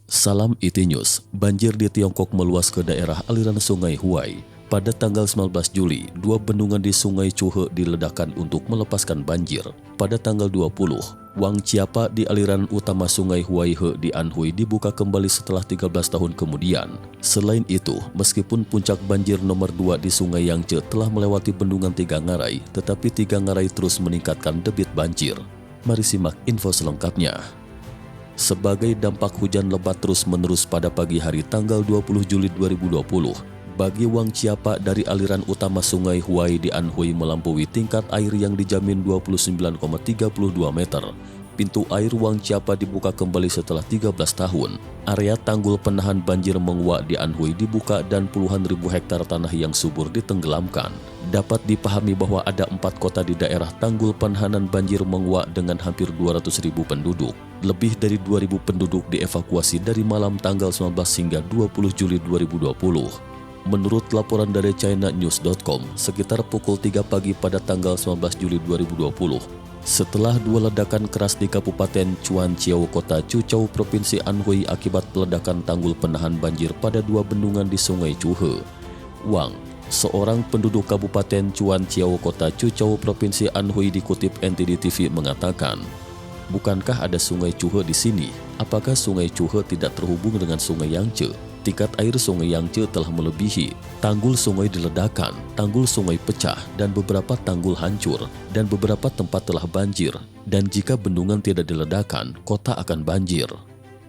Salam IT News, banjir di Tiongkok meluas ke daerah aliran sungai Huai. Pada tanggal 19 Juli, dua bendungan di sungai Chuhe diledakkan untuk melepaskan banjir. Pada tanggal 20, Wang Chiapa di aliran utama sungai Huaihe di Anhui dibuka kembali setelah 13 tahun kemudian. Selain itu, meskipun puncak banjir nomor 2 di sungai Yangtze telah melewati bendungan Tiga Ngarai, tetapi Tiga Ngarai terus meningkatkan debit banjir. Mari simak info selengkapnya. Sebagai dampak hujan lebat terus-menerus pada pagi hari tanggal 20 Juli 2020, bagi Wang Chiapa dari aliran utama sungai Huai di Anhui melampaui tingkat air yang dijamin 29,32 meter. Pintu air Wang Chiapa dibuka kembali setelah 13 tahun. Area tanggul penahan banjir menguak di Anhui dibuka dan puluhan ribu hektar tanah yang subur ditenggelamkan. Dapat dipahami bahwa ada 4 kota di daerah tanggul penahanan banjir menguak dengan hampir 200.000 penduduk. Lebih dari 2.000 penduduk dievakuasi dari malam tanggal 19 hingga 20 Juli 2020. Menurut laporan dari ChinaNews.com, sekitar pukul 3 pagi pada tanggal 19 Juli 2020, setelah dua ledakan keras di Kabupaten Chuanqiao, Kota Quchou, Provinsi Anhui akibat peledakan tanggul penahan banjir pada dua bendungan di Sungai Chuhe. Wang, seorang penduduk Kabupaten Chuanqiao, Kota Quchou, Provinsi Anhui dikutip NTD TV mengatakan, "Bukankah ada Sungai Chuhe di sini? Apakah Sungai Chuhe tidak terhubung dengan Sungai Yangtze? Tingkat air Sungai Yangtze telah melebihi. Tanggul sungai diledakkan, tanggul sungai pecah, dan beberapa tanggul hancur, dan beberapa tempat telah banjir. Dan jika bendungan tidak diledakkan, kota akan banjir."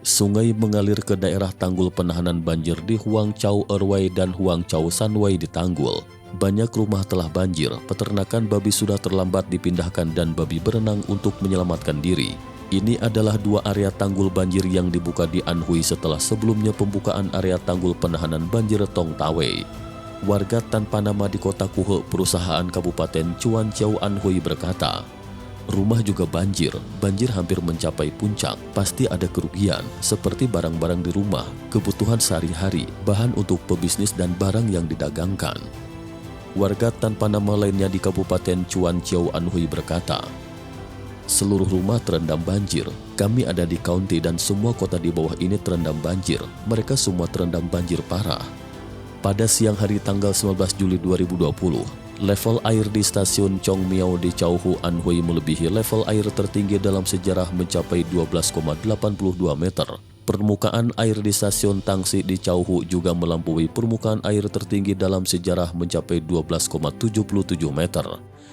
Sungai mengalir ke daerah tanggul penahanan banjir di Huangchao Erwai dan Huangchao Sanwai di tanggul. Banyak rumah telah banjir, peternakan babi sudah terlambat dipindahkan dan babi berenang untuk menyelamatkan diri. Ini adalah dua area tanggul banjir yang dibuka di Anhui setelah sebelumnya pembukaan area tanggul penahanan banjir Tong Tawei. Warga tanpa nama di kota Kuhe, perusahaan Kabupaten Chuanqiao Anhui berkata, "Rumah juga banjir hampir mencapai puncak, pasti ada kerugian seperti barang-barang di rumah, kebutuhan sehari-hari, bahan untuk pebisnis dan barang yang didagangkan." Warga tanpa nama lainnya di Kabupaten Chuanqiao Anhui berkata, "Seluruh rumah terendam banjir. Kami ada di county dan semua kota di bawah ini terendam banjir. Mereka semua terendam banjir parah." Pada siang hari tanggal 19 Juli 2020, level air di stasiun Chongmiao di Chaohu Anhui melebihi level air tertinggi dalam sejarah mencapai 12,82 meter. Permukaan air di stasiun Tangsi di Chaohu juga melampaui permukaan air tertinggi dalam sejarah mencapai 12,77 meter.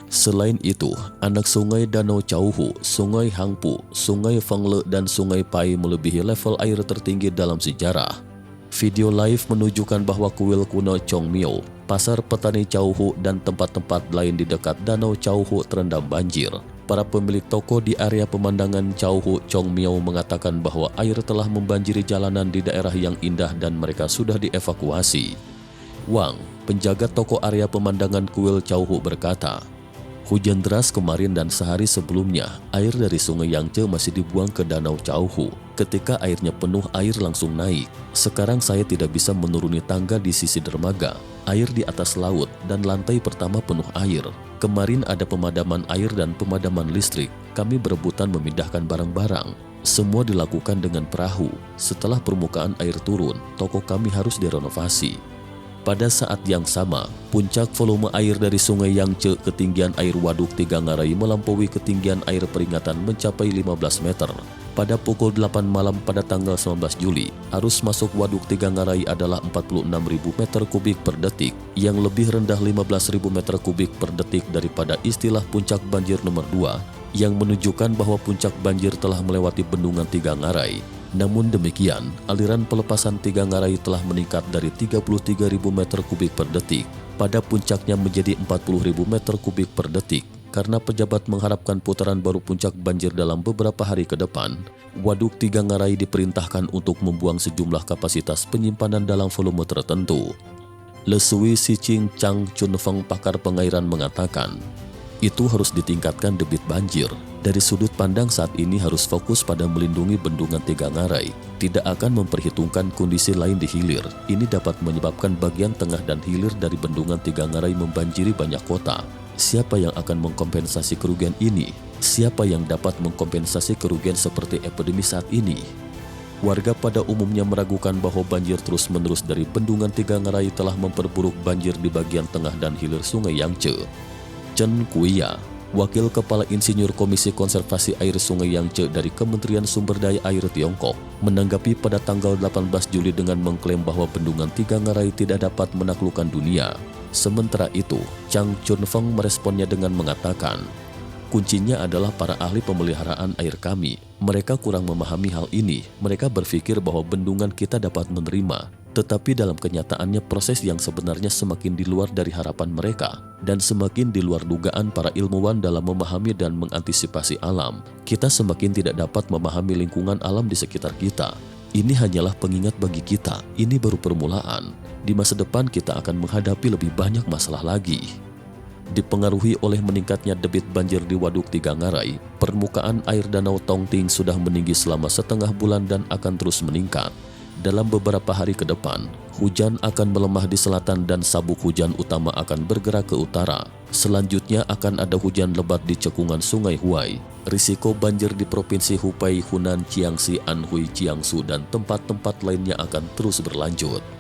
Selain itu, anak sungai Danau Chaohu, Sungai Hangpu, Sungai Fengle, dan Sungai Pai melebihi level air tertinggi dalam sejarah. Video live menunjukkan bahwa kuil kuno Chongmiao, pasar petani Chaohu, dan tempat-tempat lain di dekat Danau Chaohu terendam banjir. Para pemilik toko di area pemandangan Chaohu Chongmiao mengatakan bahwa air telah membanjiri jalanan di daerah yang indah dan mereka sudah dievakuasi. Wang, penjaga toko area pemandangan kuil Chaohu berkata, "Hujan deras kemarin dan sehari sebelumnya, air dari Sungai Yangtze masih dibuang ke Danau Chaohu. Ketika airnya penuh, air langsung naik. Sekarang saya tidak bisa menuruni tangga di sisi dermaga. Air di atas laut dan lantai pertama penuh air. Kemarin ada pemadaman air dan pemadaman listrik. Kami berebutan memindahkan barang-barang. Semua dilakukan dengan perahu. Setelah permukaan air turun, toko kami harus direnovasi." Pada saat yang sama, puncak volume air dari Sungai Yangtze, ketinggian air Waduk Tiga Ngarai melampaui ketinggian air peringatan mencapai 15 meter. Pada pukul 8 malam pada tanggal 19 Juli, arus masuk Waduk Tiga Ngarai adalah 46.000 meter kubik per detik, yang lebih rendah 15.000 meter kubik per detik daripada istilah puncak banjir nomor 2, yang menunjukkan bahwa puncak banjir telah melewati bendungan Tiga Ngarai. Namun demikian, aliran pelepasan Tiga Ngarai telah meningkat dari 33.000 meter kubik per detik pada puncaknya menjadi 40.000 meter kubik per detik. Karena pejabat mengharapkan putaran baru puncak banjir dalam beberapa hari ke depan, Waduk Tiga Ngarai diperintahkan untuk membuang sejumlah kapasitas penyimpanan dalam volume tertentu. Lesui Siching Chang Chunfeng, pakar pengairan, mengatakan, "Itu harus ditingkatkan debit banjir. Dari sudut pandang saat ini harus fokus pada melindungi bendungan Tiga Ngarai. Tidak akan memperhitungkan kondisi lain di hilir. Ini dapat menyebabkan bagian tengah dan hilir dari bendungan Tiga Ngarai membanjiri banyak kota. Siapa yang akan mengkompensasi kerugian ini? Siapa yang dapat mengkompensasi kerugian seperti epidemi saat ini?" Warga pada umumnya meragukan bahwa banjir terus-menerus dari Bendungan Tiga Ngarai telah memperburuk banjir di bagian tengah dan hilir Sungai Yangtze. Chen Kuiya, Wakil Kepala Insinyur Komisi Konservasi Air Sungai Yangtze dari Kementerian Sumber Daya Air Tiongkok, menanggapi pada tanggal 18 Juli dengan mengklaim bahwa Bendungan Tiga Ngarai tidak dapat menaklukkan dunia. Sementara itu, Chang Chunfeng meresponnya dengan mengatakan, "Kuncinya adalah para ahli pemeliharaan air kami. Mereka kurang memahami hal ini. Mereka berpikir bahwa bendungan kita dapat menerima. Tetapi dalam kenyataannya proses yang sebenarnya semakin di luar dari harapan mereka dan semakin di luar dugaan para ilmuwan dalam memahami dan mengantisipasi alam. Kita semakin tidak dapat memahami lingkungan alam di sekitar kita. Ini hanyalah pengingat bagi kita. Ini baru permulaan. Di masa depan kita akan menghadapi lebih banyak masalah lagi." Dipengaruhi oleh meningkatnya debit banjir di Waduk Tiga Ngarai, permukaan air Danau Tongting sudah meninggi selama setengah bulan dan akan terus meningkat. Dalam beberapa hari ke depan, hujan akan melemah di selatan dan sabuk hujan utama akan bergerak ke utara. Selanjutnya akan ada hujan lebat di cekungan Sungai Huai. Risiko banjir di Provinsi Hubei, Hunan, Jiangxi, Anhui, Jiangsu, dan tempat-tempat lainnya akan terus berlanjut.